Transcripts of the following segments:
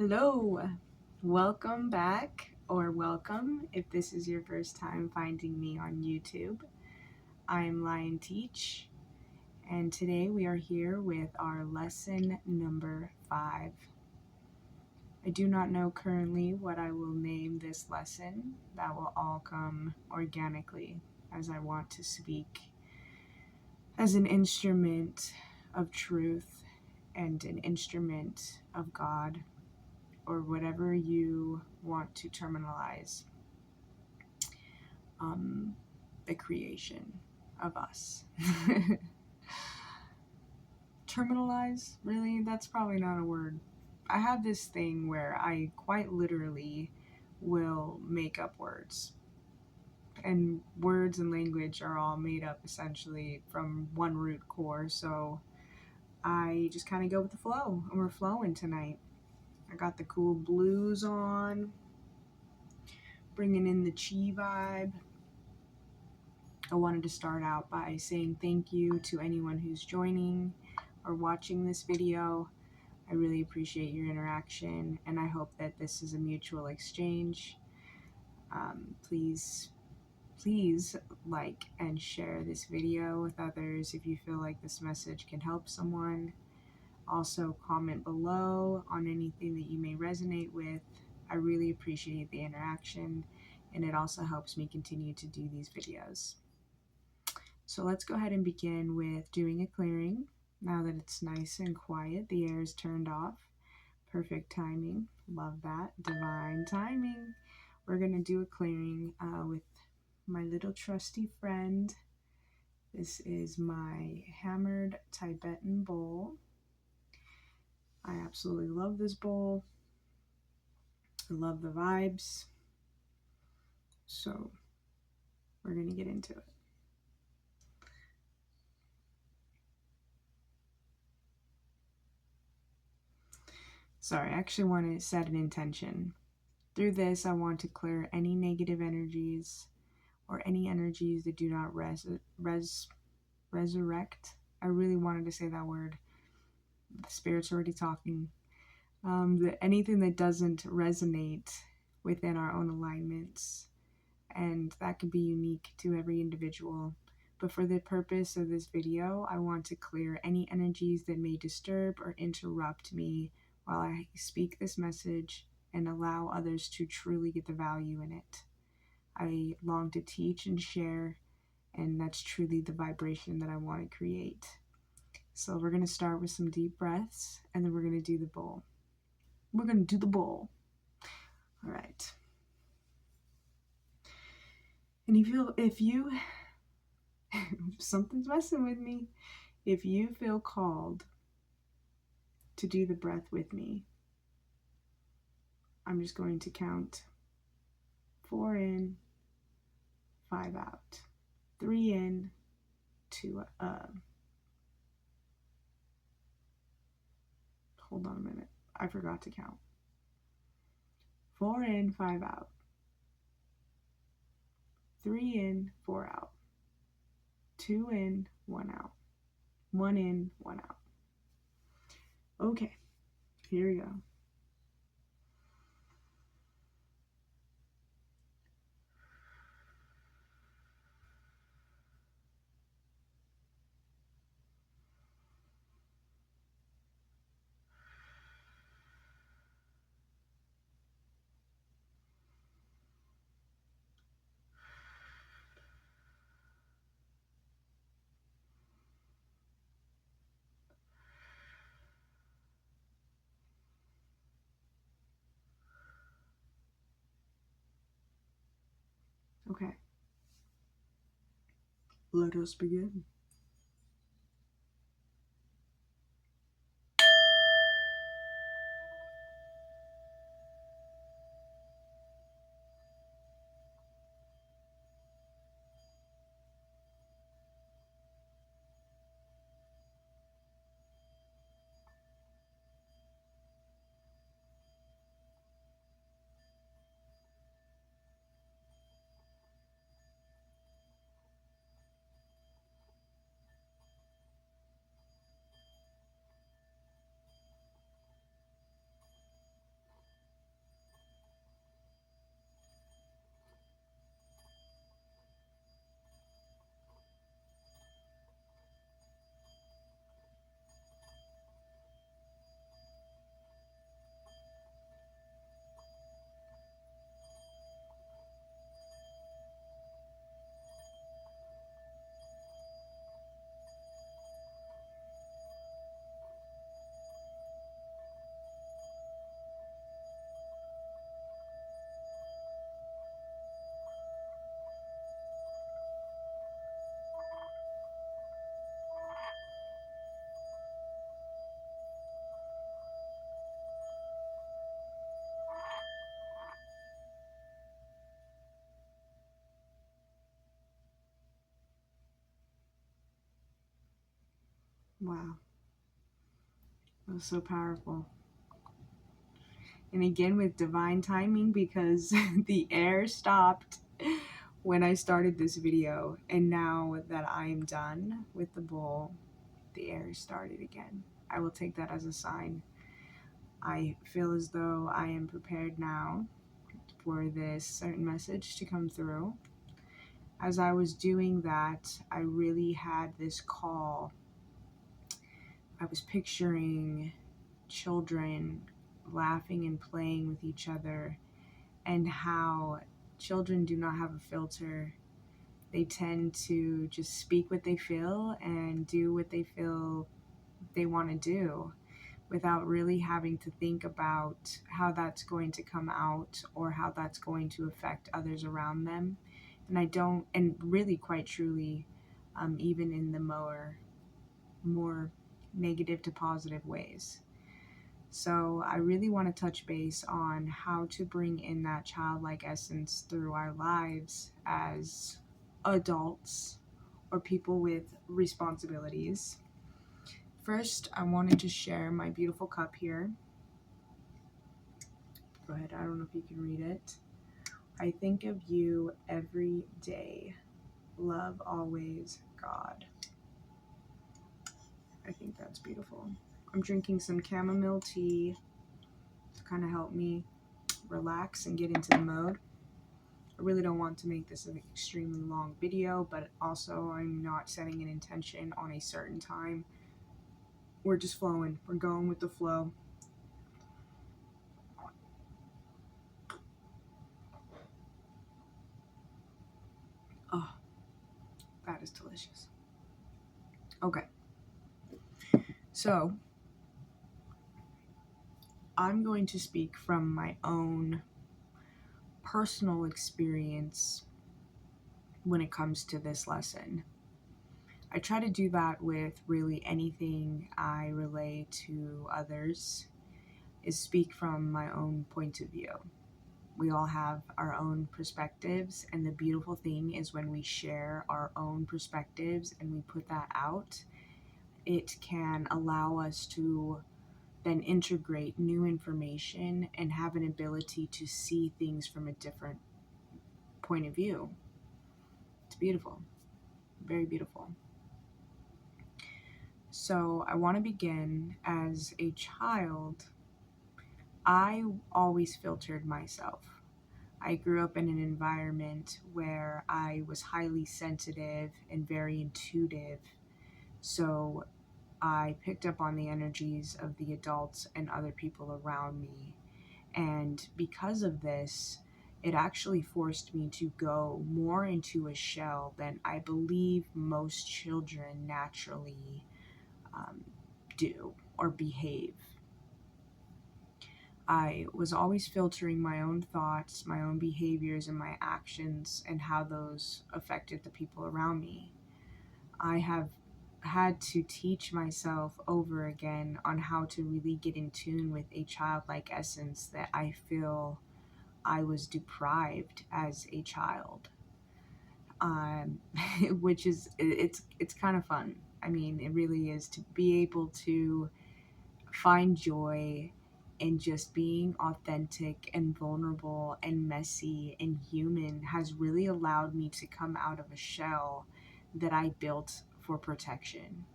Hello, welcome back, or welcome if this is your first time finding me on YouTube. I'm Lion Teach, and today we are here with our lesson number 5. I do not know currently what I will name this lesson. That will all come organically as I want to speak as an instrument of truth and an instrument of God, or whatever you want to terminalize the creation of us. Terminalize? Really? That's probably not a word. I have this thing where I quite literally will make up words. And words and language are all made up essentially from one root core, so I just kind of go with the flow, and we're flowing tonight. I got the cool blues on, bringing in the chi vibe. I wanted to start out by saying thank you to anyone who's joining or watching this video. I really appreciate your interaction, and I hope that this is a mutual exchange. Please like and share this video with others if you feel like this message can help someone. Also, comment below on anything that you may resonate with. I really appreciate the interaction, and it also helps me continue to do these videos. So let's go ahead and begin with doing a clearing. Now that it's nice and quiet, the air is turned off. Perfect timing. Love that. Divine timing. We're going to do a clearing with my little trusty friend. This is my hammered Tibetan bowl. I absolutely love this bowl. I love the vibes. So we're going to get into it. Sorry, I actually want to set an intention. Through this, I want to clear any negative energies or any energies that do not resurrect. I really wanted to say that word. The spirit's already talking. Anything that doesn't resonate within our own alignments, and that can be unique to every individual. But for the purpose of this video, I want to clear any energies that may disturb or interrupt me while I speak this message and allow others to truly get the value in it. I long to teach and share, and that's truly the vibration that I want to create. So we're going to start with some deep breaths, and then we're going to do the bowl. We're going to do the bowl. All right. And if you something's messing with me, if you feel called to do the breath with me, I'm just going to count 4 in, 5 out, 3 in, 2 hold on a minute. I forgot to count. 4 in, 5 out. 3 in, 4 out. 2 in, 1 out. 1 in, 1 out. Okay, here we go. Okay. Let us begin. Wow, that was so powerful. And again, with divine timing, because the air stopped when I started this video, and now that I am done with the bowl, the air started again. I will take that as a sign. I feel as though I am prepared now for this certain message to come through. As I was doing that, I really had this call. I was picturing children laughing and playing with each other, and how children do not have a filter. They tend to just speak what they feel and do what they feel they want to do without really having to think about how that's going to come out or how that's going to affect others around them. And I don't, and really quite truly, even in the more negative to positive ways. So I really want to touch base on how to bring in that childlike essence through our lives as adults or people with responsibilities. First, I wanted to share my beautiful cup here. Go ahead, I don't know if you can read it. I think of you every day. Love always, God. I think that's beautiful. I'm drinking some chamomile tea to kind of help me relax and get into the mode. I really don't want to make this an extremely long video, but also I'm not setting an intention on a certain time. We're just flowing. We're going with the flow. Oh, that is delicious. Okay. So, I'm going to speak from my own personal experience when it comes to this lesson. I try to do that with really anything I relay to others, is speak from my own point of view. We all have our own perspectives, and the beautiful thing is when we share our own perspectives and we put that out, it can allow us to then integrate new information and have an ability to see things from a different point of view. It's beautiful, very beautiful. So, I want to begin as a child. I always filtered myself. I grew up in an environment where I was highly sensitive and very intuitive. So I picked up on the energies of the adults and other people around me. And because of this, it actually forced me to go more into a shell than I believe most children naturally do or behave. I was always filtering my own thoughts, my own behaviors, and my actions, and how those affected the people around me. I have had to teach myself over again on how to really get in tune with a childlike essence that I feel I was deprived as a child. Um, which is it's kind of fun. I mean, it really is to be able to find joy in just being authentic and vulnerable and messy and human has really allowed me to come out of a shell that I built for protection.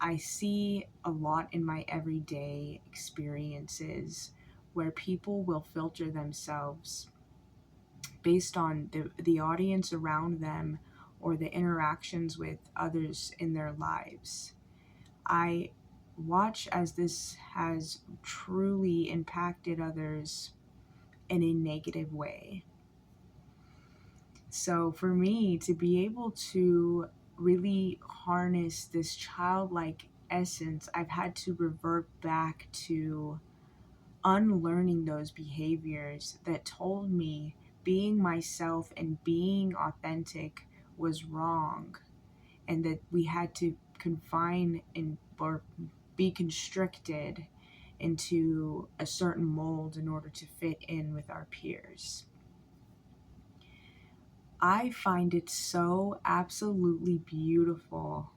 I see a lot in my everyday experiences where people will filter themselves based on the audience around them or the interactions with others in their lives. I watch as this has truly impacted others in a negative way. So, for me to be able to really harness this childlike essence, I've had to revert back to unlearning those behaviors that told me being myself and being authentic was wrong, and that we had to confine and or be constricted into a certain mold in order to fit in with our peers. I find it so absolutely beautiful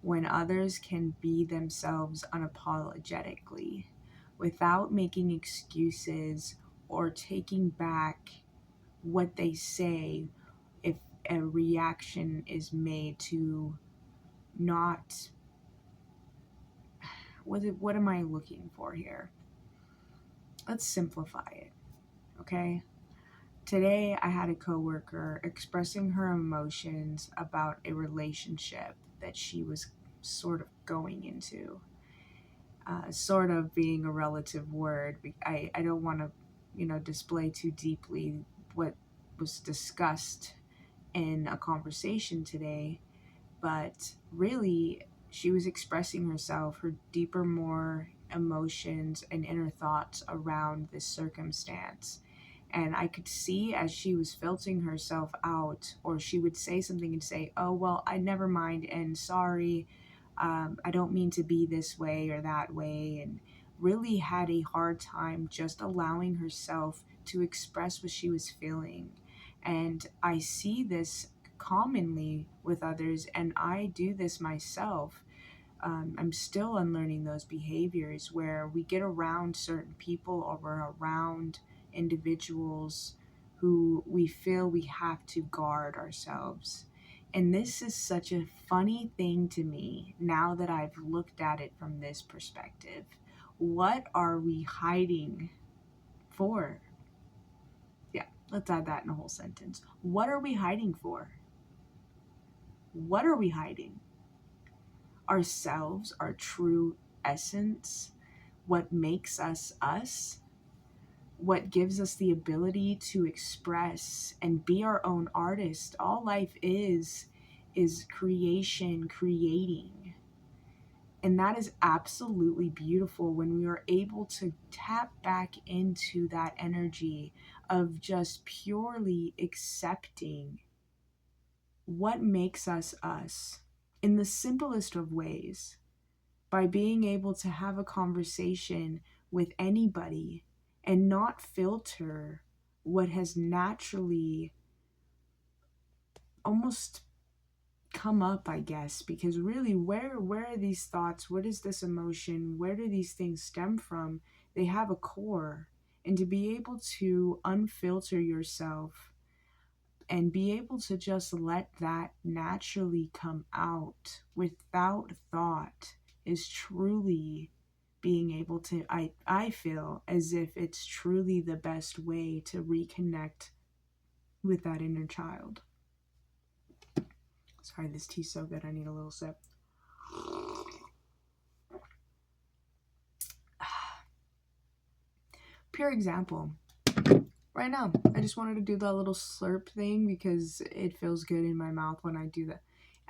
when others can be themselves unapologetically without making excuses or taking back what they say if a reaction is made to not what am I looking for here? Let's simplify it, okay? Today I had a coworker expressing her emotions about a relationship that she was sort of going into. Sort of being a relative word. I don't want to, display too deeply what was discussed in a conversation today, but really she was expressing herself, her deeper, more emotions and inner thoughts around this circumstance. And I could see as she was filtering herself out, or she would say something and say, "Oh, well, I never mind, and sorry, I don't mean to be this way or that way," and really had a hard time just allowing herself to express what she was feeling. And I see this commonly with others, and I do this myself. I'm still unlearning those behaviors where we get around certain people or we're around individuals who we feel we have to guard ourselves. And this is such a funny thing to me now that I've looked at it from this perspective. What are we hiding for? Yeah, let's add that in a whole sentence. What are we hiding for? What are we hiding? Ourselves, our true essence, what makes us us, what gives us the ability to express and be our own artist. All life is creation, creating. And that is absolutely beautiful when we are able to tap back into that energy of just purely accepting what makes us us in the simplest of ways, by being able to have a conversation with anybody and not filter what has naturally almost come up, I guess, because really where are these thoughts, what is this emotion, where do these things stem from? They have a core. And to be able to unfilter yourself and be able to just let that naturally come out without thought is truly being able to, I feel as if it's truly the best way to reconnect with that inner child. Sorry, this tea's so good, I need a little sip. Pure example. Right now, I just wanted to do that little slurp thing because it feels good in my mouth when I do that.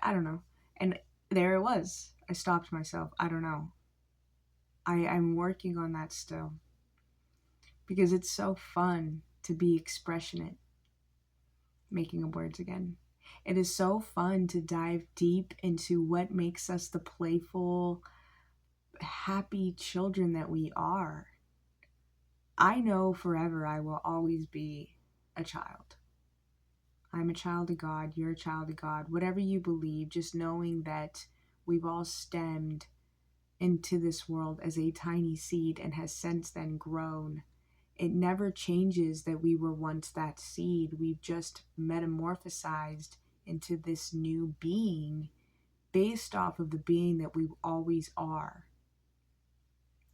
I don't know. And there it was. I stopped myself. I don't know. I'm working on that still because it's so fun to be expressionate. Making up words again. It is so fun to dive deep into what makes us the playful, happy children that we are. I know forever I will always be a child. I'm a child of God, you're a child of God. Whatever you believe, just knowing that we've all stemmed into this world as a tiny seed and has since then grown. It never changes that we were once that seed. We've just metamorphosized into this new being based off of the being that we always are.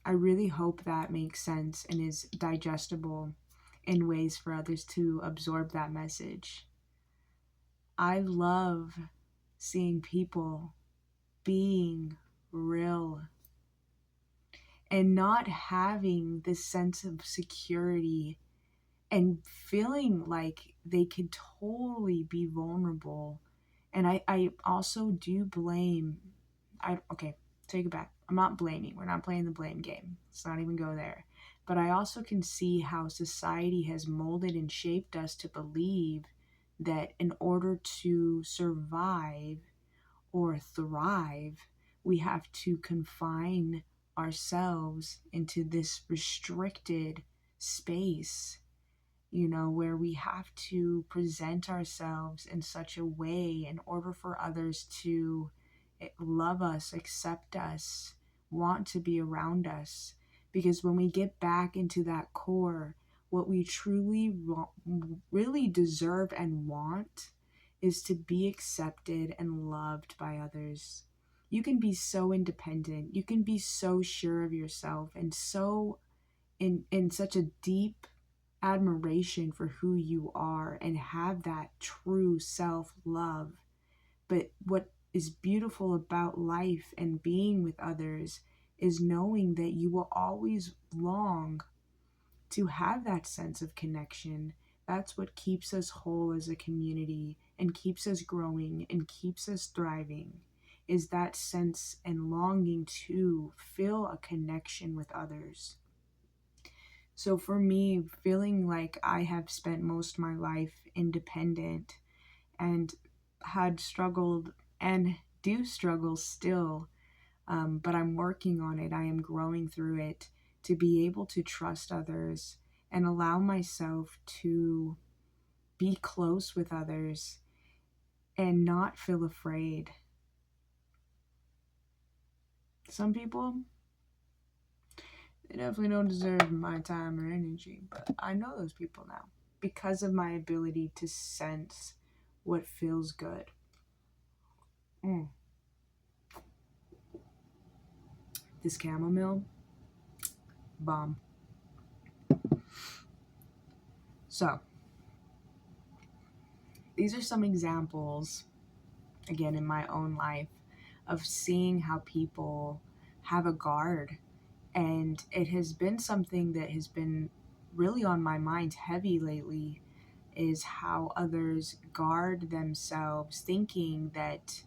I really hope that makes sense and is digestible in ways for others to absorb that message. I love seeing people being real and not having this sense of security and feeling like they could totally be vulnerable. And I also do blame, okay, take it back. I'm not blaming. We're not playing the blame game. Let's not even go there. But I also can see how society has molded and shaped us to believe that in order to survive or thrive, we have to confine ourselves into this restricted space, where we have to present ourselves in such a way in order for others to love us, accept us, want to be around us. Because when we get back into that core, what we truly really deserve and want is to be accepted and loved by others. You can be so independent, you can be so sure of yourself, and so in such a deep admiration for who you are, and have that true self love. But what is beautiful about life and being with others is knowing that you will always long to have that sense of connection. That's what keeps us whole as a community and keeps us growing and keeps us thriving, is that sense and longing to feel a connection with others. So for me, feeling like I have spent most of my life independent and had struggled and do struggle still, but I'm working on it. I am growing through it to be able to trust others and allow myself to be close with others and not feel afraid. Some people, they definitely don't deserve my time or energy, but I know those people now because of my ability to sense what feels good. This chamomile, bomb. So, these are some examples, again, in my own life, of seeing how people have a guard. And it has been something that has been really on my mind heavy lately, is how others guard themselves, thinking that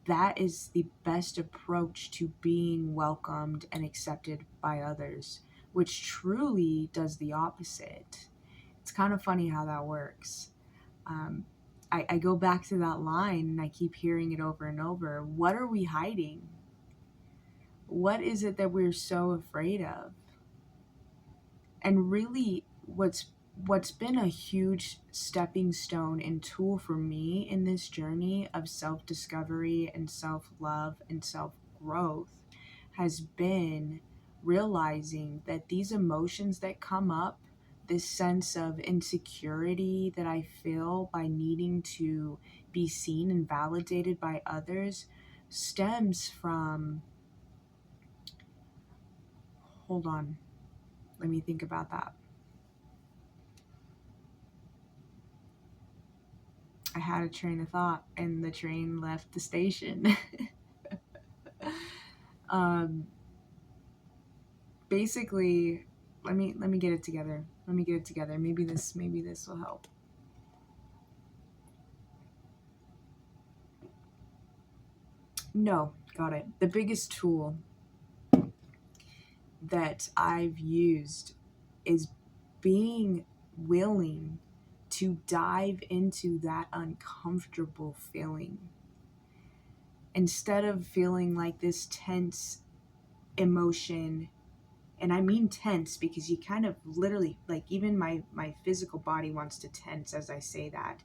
that is the best approach to being welcomed and accepted by others, which truly does the opposite. It's kind of funny how that works. I go back to that line and I keep hearing it over and over. What are we hiding? What is it that we're so afraid of? And really, what's been a huge stepping stone and tool for me in this journey of self-discovery and self-love and self-growth has been realizing that these emotions that come up, this sense of insecurity that I feel by needing to be seen and validated by others, stems from, hold on, let me think about that. I had a train of thought and the train left the station. um, Basically, let me get it together. Let me get it together. Maybe this will help. No, got it. The biggest tool that I've used is being willing to dive into that uncomfortable feeling. Instead of feeling like this tense emotion, and I mean tense because you kind of literally, like, even my physical body wants to tense as I say that,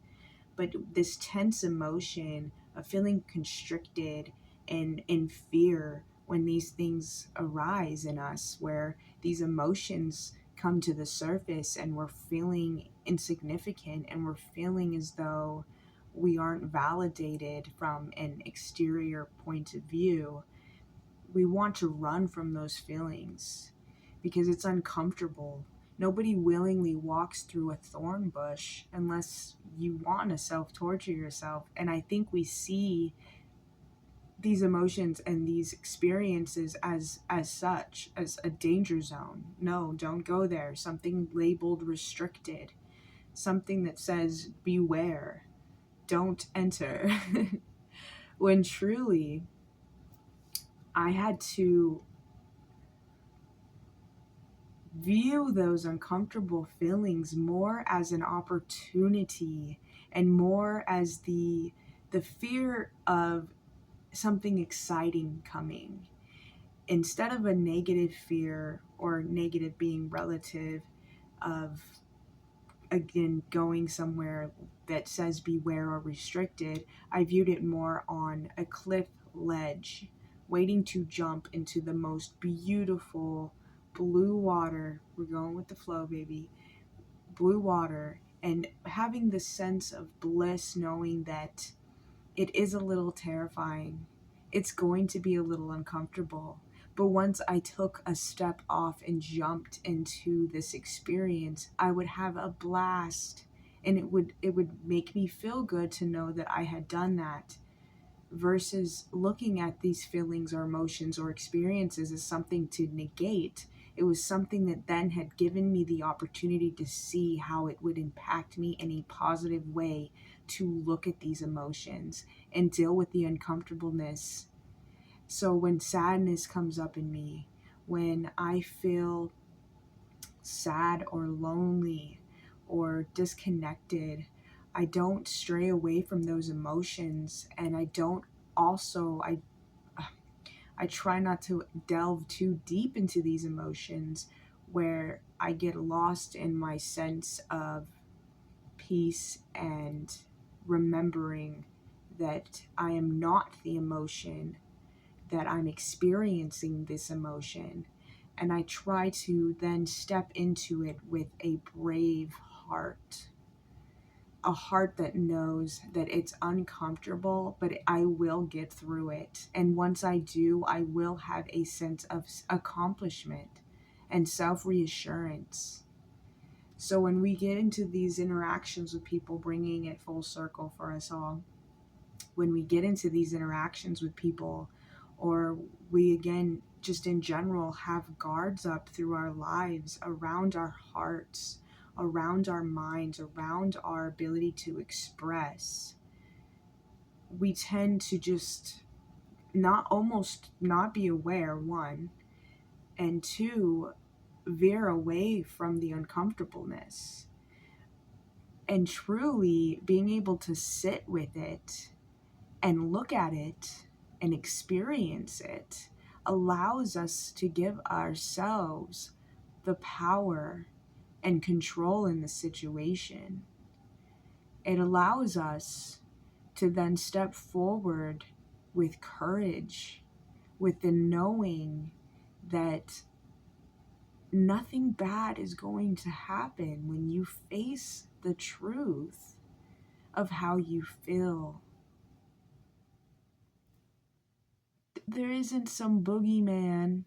but this tense emotion of feeling constricted and in fear when these things arise in us, where these emotions come to the surface and we're feeling insignificant and we're feeling as though we aren't validated from an exterior point of view. We want to run from those feelings because it's uncomfortable. Nobody willingly walks through a thorn bush unless you want to self-torture yourself. And I think we see these emotions and these experiences as such, as a danger zone. No, don't go there. Something labeled restricted. Something that says beware. Don't enter. When truly I had to view those uncomfortable feelings more as an opportunity and more as the fear of something exciting coming, instead of a negative fear, or negative being relative of, again, going somewhere that says beware or restricted. I viewed it more on a cliff ledge, waiting to jump into the most beautiful blue water. We're going with the flow, baby. Blue water, and having the sense of bliss, knowing that it is a little terrifying. It's going to be a little uncomfortable. But once I took a step off and jumped into this experience, I would have a blast, and it would make me feel good to know that I had done that, versus looking at these feelings or emotions or experiences as something to negate. It was something that then had given me the opportunity to see how it would impact me in a positive way, to look at these emotions and deal with the uncomfortableness. So when sadness comes up in me, when I feel sad or lonely or disconnected, I don't stray away from those emotions, and I don't also I try not to delve too deep into these emotions, where I get lost in my sense of peace and remembering that I am not the emotion, that I'm experiencing this emotion. And I try to then step into it with a brave heart, a heart that knows that it's uncomfortable, but I will get through it. And once I do, I will have a sense of accomplishment and self reassurance. So when we get into these interactions with people, bringing it full circle for us all, when we get into these interactions with people, or we again just in general have guards up through our lives around our hearts, around our minds, around our ability to express, we tend to just not be aware, one, and two, veer away from the uncomfortableness. And truly being able to sit with it and look at it and experience it allows us to give ourselves the power and control in the situation. It allows us to then step forward with courage, with the knowing that nothing bad is going to happen when you face the truth of how you feel. There isn't some boogeyman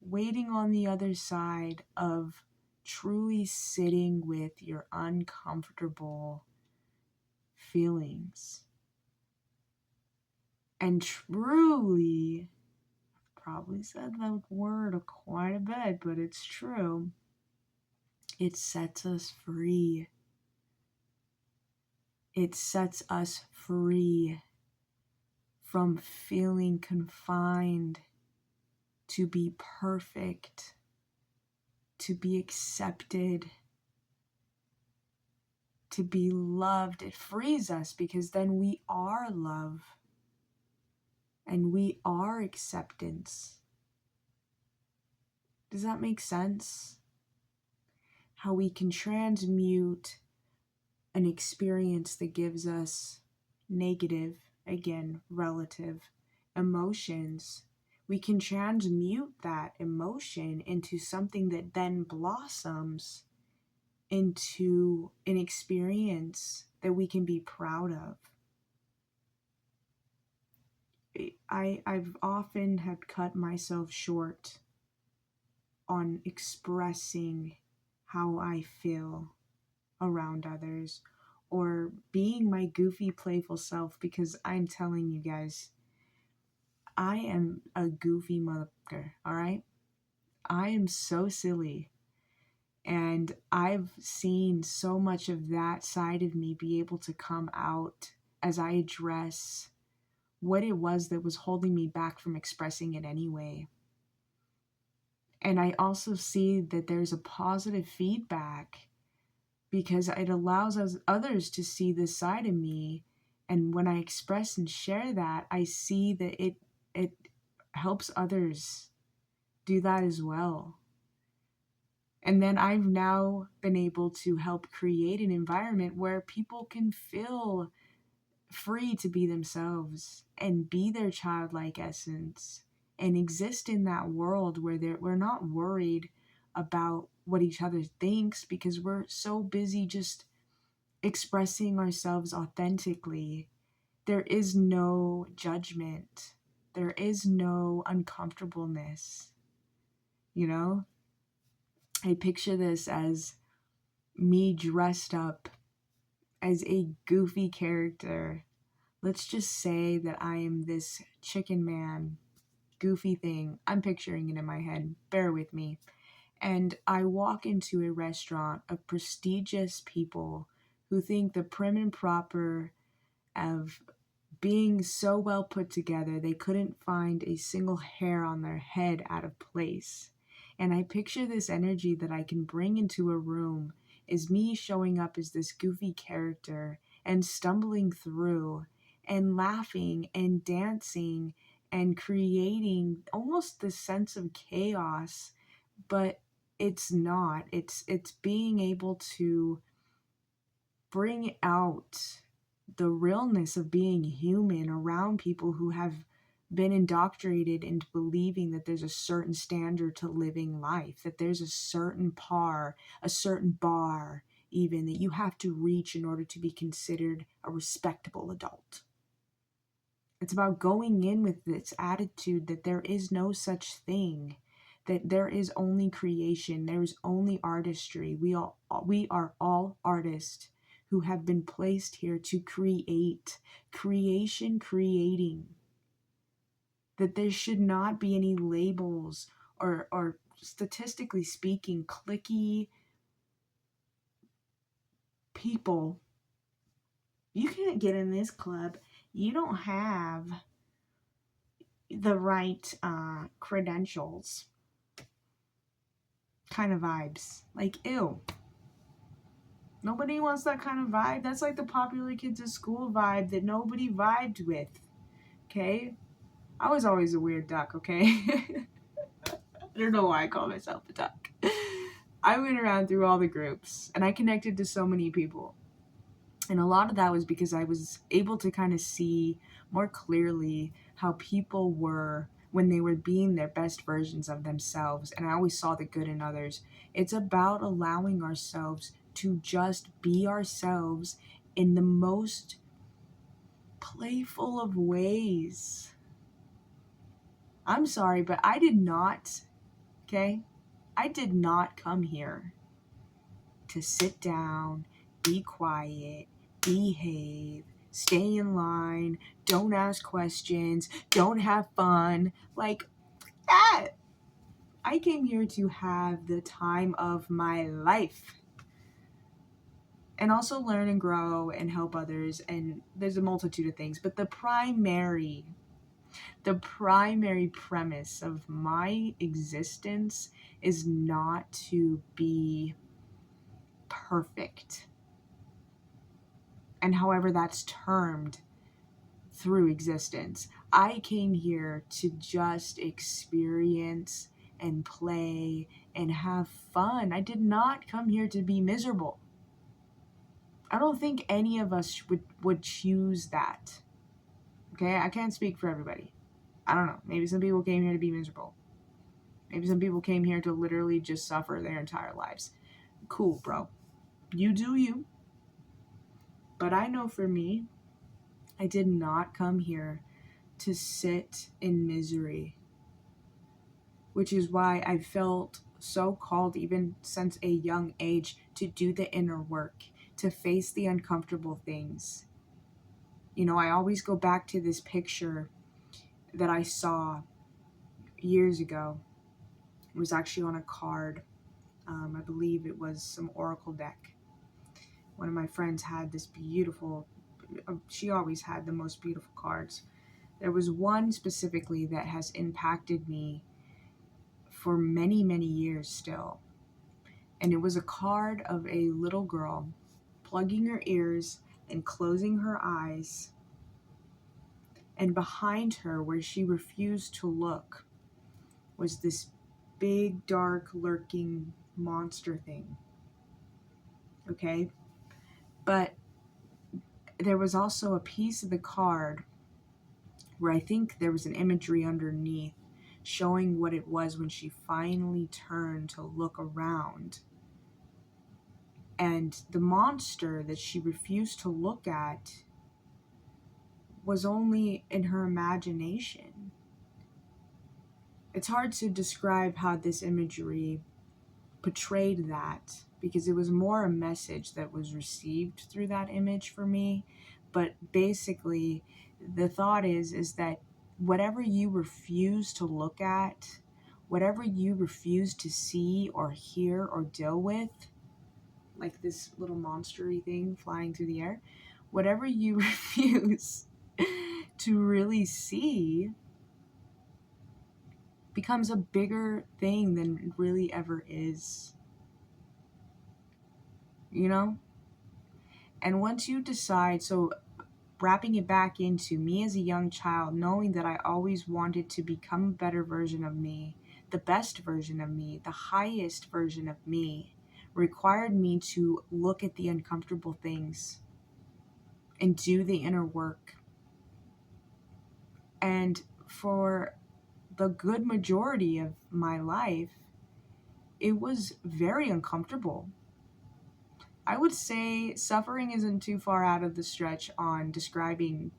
waiting on the other side of truly sitting with your uncomfortable feelings. And truly, probably said that word quite a bit, but it's true. It sets us free. It sets us free from feeling confined to be perfect, to be accepted, to be loved. It frees us because then we are love and we are acceptance. Does that make sense? How we can transmute an experience that gives us negative, again, relative emotions. We can transmute that emotion into something that then blossoms into an experience that we can be proud of. I've often had cut myself short on expressing how I feel around others, or being my goofy, playful self, because I'm telling you guys, I am a goofy motherfucker, alright? I am so silly. And I've seen so much of that side of me be able to come out as I address what it was that was holding me back from expressing it anyway. And I also see that there's a positive feedback, because it allows others to see this side of me. And when I express and share that, I see that it helps others do that as well. And then I've now been able to help create an environment where people can feel free to be themselves and be their childlike essence and exist in that world where we're not worried about what each other thinks, because we're so busy just expressing ourselves authentically. There is no judgment, there is no uncomfortableness, you know? I picture this as me dressed up as a goofy character. Let's just say that I am this chicken man, goofy thing. I'm picturing it in my head. Bear with me. And I walk into a restaurant of prestigious people who think the prim and proper of being so well put together they couldn't find a single hair on their head out of place. And I picture this energy that I can bring into a room is me showing up as this goofy character and stumbling through and laughing and dancing and creating almost this sense of chaos, but it's not. It's being able to bring out the realness of being human around people who have been indoctrinated into believing that there's a certain standard to living life, that there's a certain a certain bar, even that you have to reach in order to be considered a respectable adult. It's about going in with this attitude that there is no such thing, that there is only creation, there is only artistry. We are all artists who have been placed here to create, creation creating. That there should not be any labels or statistically speaking, cliquey people. You can't get in this club. You don't have the right credentials kind of vibes. Like, ew. Nobody wants that kind of vibe. That's like the popular kids at school vibe that nobody vibed with. Okay? I was always a weird duck, okay? I don't know why I call myself a duck. I went around through all the groups and I connected to so many people. And a lot of that was because I was able to kind of see more clearly how people were when they were being their best versions of themselves. And I always saw the good in others. It's about allowing ourselves to just be ourselves in the most playful of ways. I'm sorry, but I did not, okay? I did not come here to sit down, be quiet, behave, stay in line, don't ask questions, don't have fun, like that. I came here to have the time of my life and also learn and grow and help others. And there's a multitude of things, but the primary premise of my existence is not to be perfect. And however that's termed through existence, I came here to just experience and play and have fun. I did not come here to be miserable. I don't think any of us would choose that. Okay, I can't speak for everybody. I don't know. Maybe some people came here to be miserable. Maybe some people came here to literally just suffer their entire lives. Cool, bro. You do you. But I know for me, I did not come here to sit in misery, which is why I felt so called, even since a young age, to do the inner work, to face the uncomfortable things. You know, I always go back to this picture that I saw years ago. It was actually on a card. I believe it was some Oracle deck. One of my friends had this beautiful, she always had the most beautiful cards. There was one specifically that has impacted me for many, many years still. And it was a card of a little girl plugging her ears and closing her eyes. And behind her, where she refused to look, was this big, dark, lurking monster thing. Okay? But there was also a piece of the card where I think there was an imagery underneath showing what it was when she finally turned to look around. And the monster that she refused to look at was only in her imagination. It's hard to describe how this imagery portrayed that, because it was more a message that was received through that image for me. But basically, the thought is that whatever you refuse to look at, whatever you refuse to see or hear or deal with, like this little monstery thing flying through the air, whatever you refuse to really see becomes a bigger thing than it really ever is. You know? And once you decide, so wrapping it back into me as a young child, knowing that I always wanted to become a better version of me, the best version of me, the highest version of me, required me to look at the uncomfortable things and do the inner work. And for the good majority of my life, it was very uncomfortable. I would say suffering isn't too far out of the stretch on describing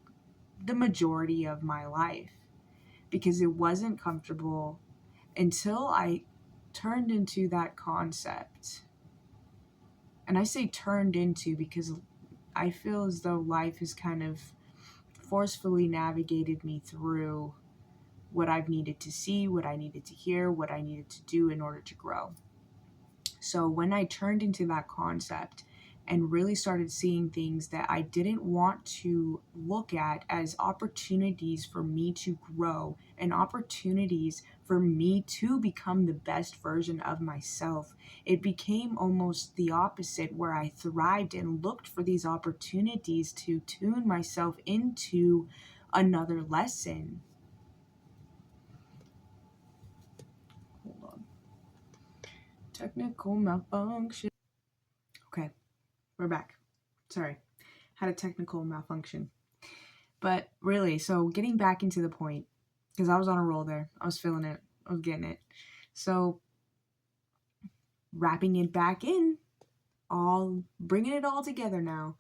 the majority of my life, because it wasn't comfortable until I turned into that concept. And I say turned into because I feel as though life has kind of forcefully navigated me through what I've needed to see, what I needed to hear, what I needed to do in order to grow. So when I turned into that concept and really started seeing things that I didn't want to look at as opportunities for me to grow and opportunities for me to become the best version of myself, it became almost the opposite, where I thrived and looked for these opportunities to tune myself into another lesson. Hold on. Technical malfunction. Okay, we're back. Sorry, had a technical malfunction. But really, so getting back into the point, because I was on a roll there. I was feeling it. I was getting it. So wrapping it back in, all bringing it all together now.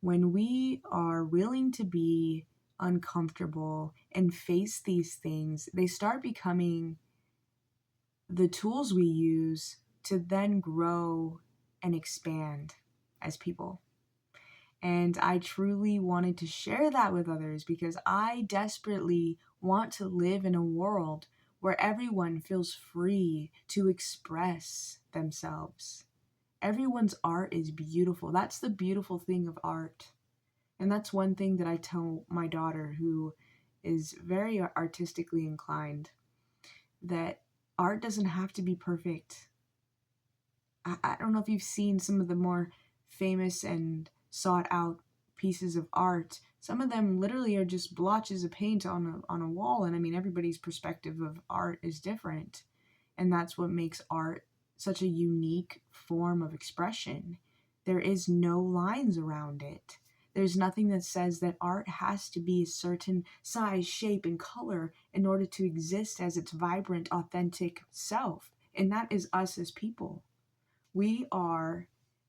When we are willing to be uncomfortable and face these things, they start becoming the tools we use to then grow and expand as people. And I truly wanted to share that with others because I desperately want to live in a world where everyone feels free to express themselves. Everyone's art is beautiful. That's the beautiful thing of art. And that's one thing that I tell my daughter, who is very artistically inclined, that art doesn't have to be perfect. I don't know if you've seen some of the more famous and sought out pieces of art. Some of them literally are just blotches of paint on a wall. And I mean, everybody's perspective of art is different. And that's what makes art such a unique form of expression. There is no lines around it. There's nothing that says that art has to be a certain size, shape, and color in order to exist as its vibrant, authentic self. And that is us as people. We are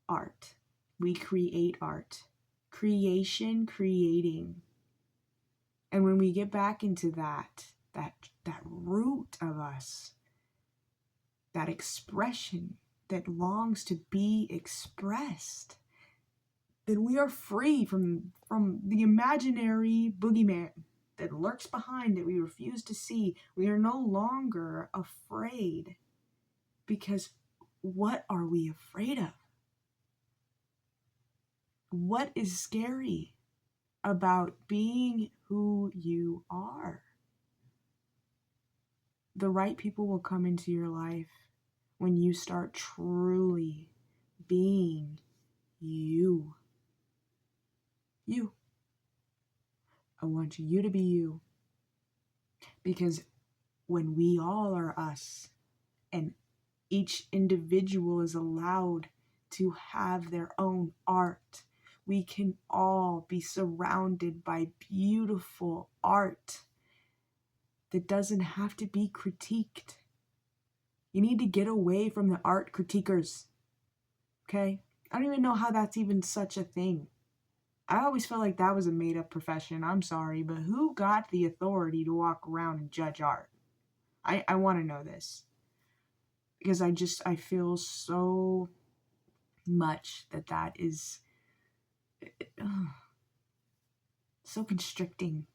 art. We create art. Creation, creating. And when we get back into that root of us, that expression that longs to be expressed, then we are free from the imaginary boogeyman that lurks behind that we refuse to see. We are no longer afraid, because what are we afraid of? What is scary about being who you are? The right people will come into your life when you start truly being you. You. I want you to be you. Because when we all are us, and Each individual is allowed to have their own art. We can all be surrounded by beautiful art that doesn't have to be critiqued. You need to get away from the art critiquers. Okay? I don't even know how that's even such a thing. I always felt like that was a made up profession. I'm sorry, but who got the authority to walk around and judge art? I want to know this. Because I feel so much that is so constricting.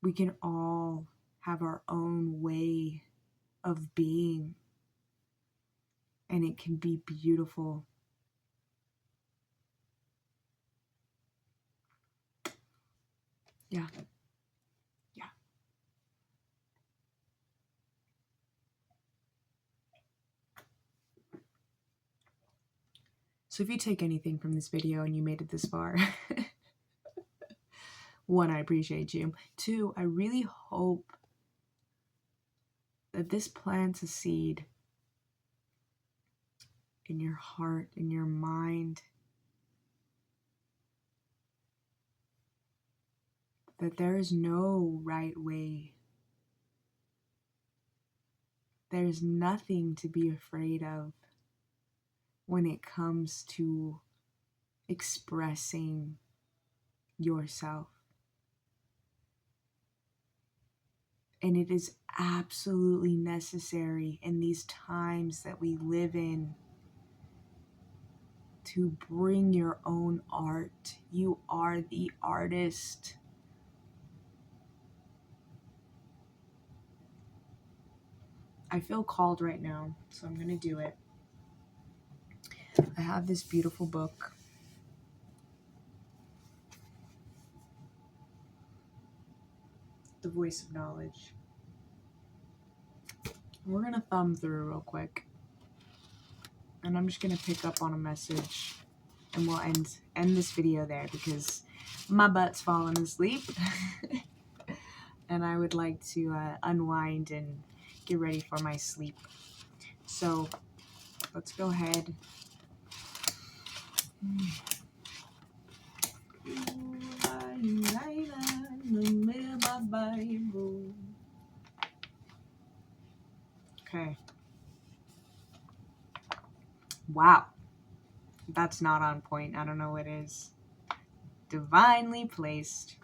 We can all have our own way of being, and it can be beautiful. Yeah. Yeah. So if you take anything from this video and you made it this far, one, I appreciate you. Two, I really hope that this plants a seed in your heart, in your mind, that there is no right way. There's nothing to be afraid of when it comes to expressing yourself. And it is absolutely necessary in these times that we live in to bring your own art. You are the artist. I feel called right now, so I'm going to do it. I have this beautiful book. The Voice of Knowledge. We're going to thumb through real quick. And I'm just going to pick up on a message. And we'll end this video there because my butt's falling asleep. And I would like to unwind and get ready for my sleep. So let's go ahead. Okay. Wow. That's not on point. I don't know what is. Divinely placed.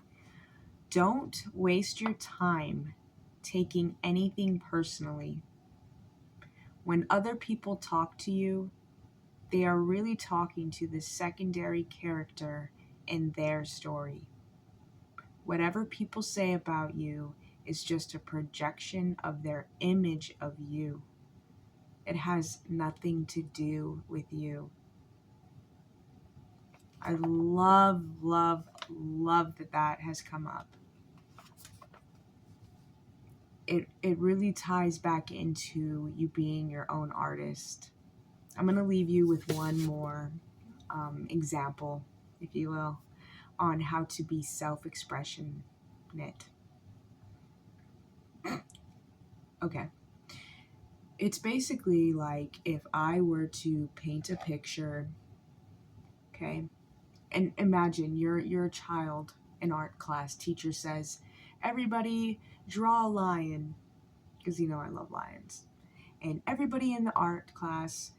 Don't waste your time taking anything personally. When other people talk to you, they are really talking to the secondary character in their story. Whatever people say about you is just a projection of their image of you. It has nothing to do with you. I love that has come up. It really ties back into you being your own artist. I'm going to leave you with one more example, if you will, on how to be self-expression knit. Okay. It's basically like if I were to paint a picture, okay, and imagine you're a child in art class. Teacher says, everybody draw a lion, because you know I love lions. And everybody in the art class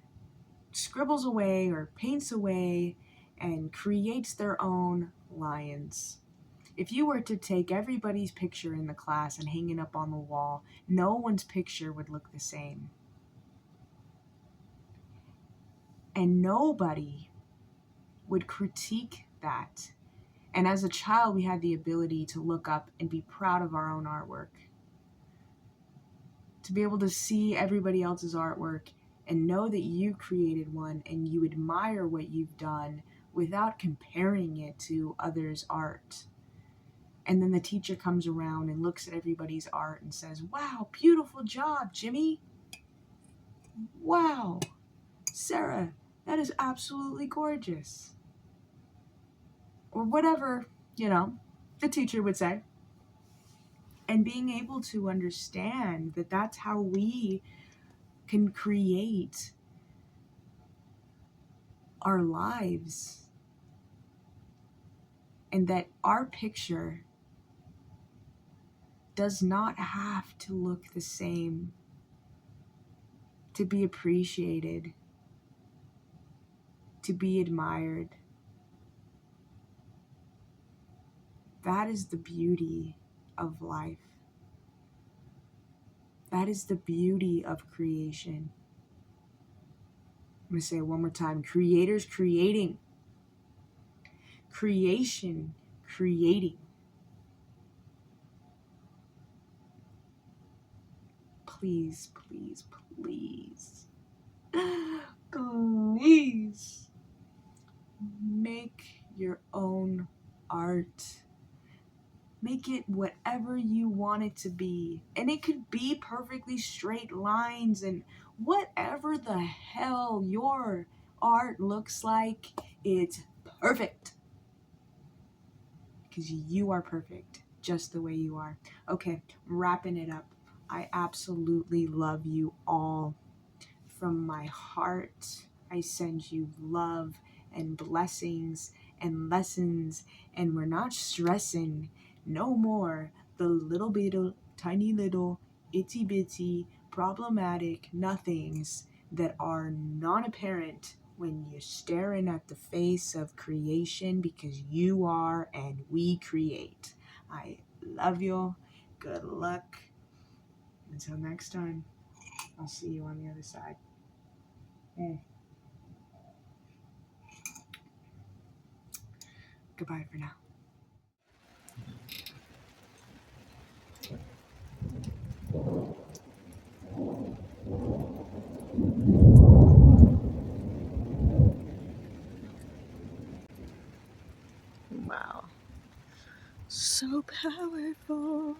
scribbles away or paints away and creates their own lions. If you were to take everybody's picture in the class and hang it up on the wall, no one's picture would look the same. And nobody would critique that. And as a child, we had the ability to look up and be proud of our own artwork. To be able to see everybody else's artwork and know that you created one and you admire what you've done without comparing it to others' art. And then the teacher comes around and looks at everybody's art and says, wow, beautiful job, Jimmy. Wow, Sarah, that is absolutely gorgeous. Or whatever, the teacher would say. And being able to understand that that's how we can create our lives, and that our picture does not have to look the same to be appreciated, to be admired. That is the beauty of life. That is the beauty of creation. I'm going to say it one more time. Creators creating. Creation creating. Please, please, please, please make your own art. Make it whatever you want it to be. And it could be perfectly straight lines and whatever the hell your art looks like, it's perfect. Because you are perfect just the way you are. Okay, wrapping it up. I absolutely love you all. From my heart, I send you love and blessings and lessons, and we're not stressing no more the little bit, tiny little, itty bitty, problematic nothings that are non-apparent when you're staring at the face of creation, because you are and we create. I love you. Good luck. Until next time, I'll see you on the other side. Goodbye for now. Wow. So powerful.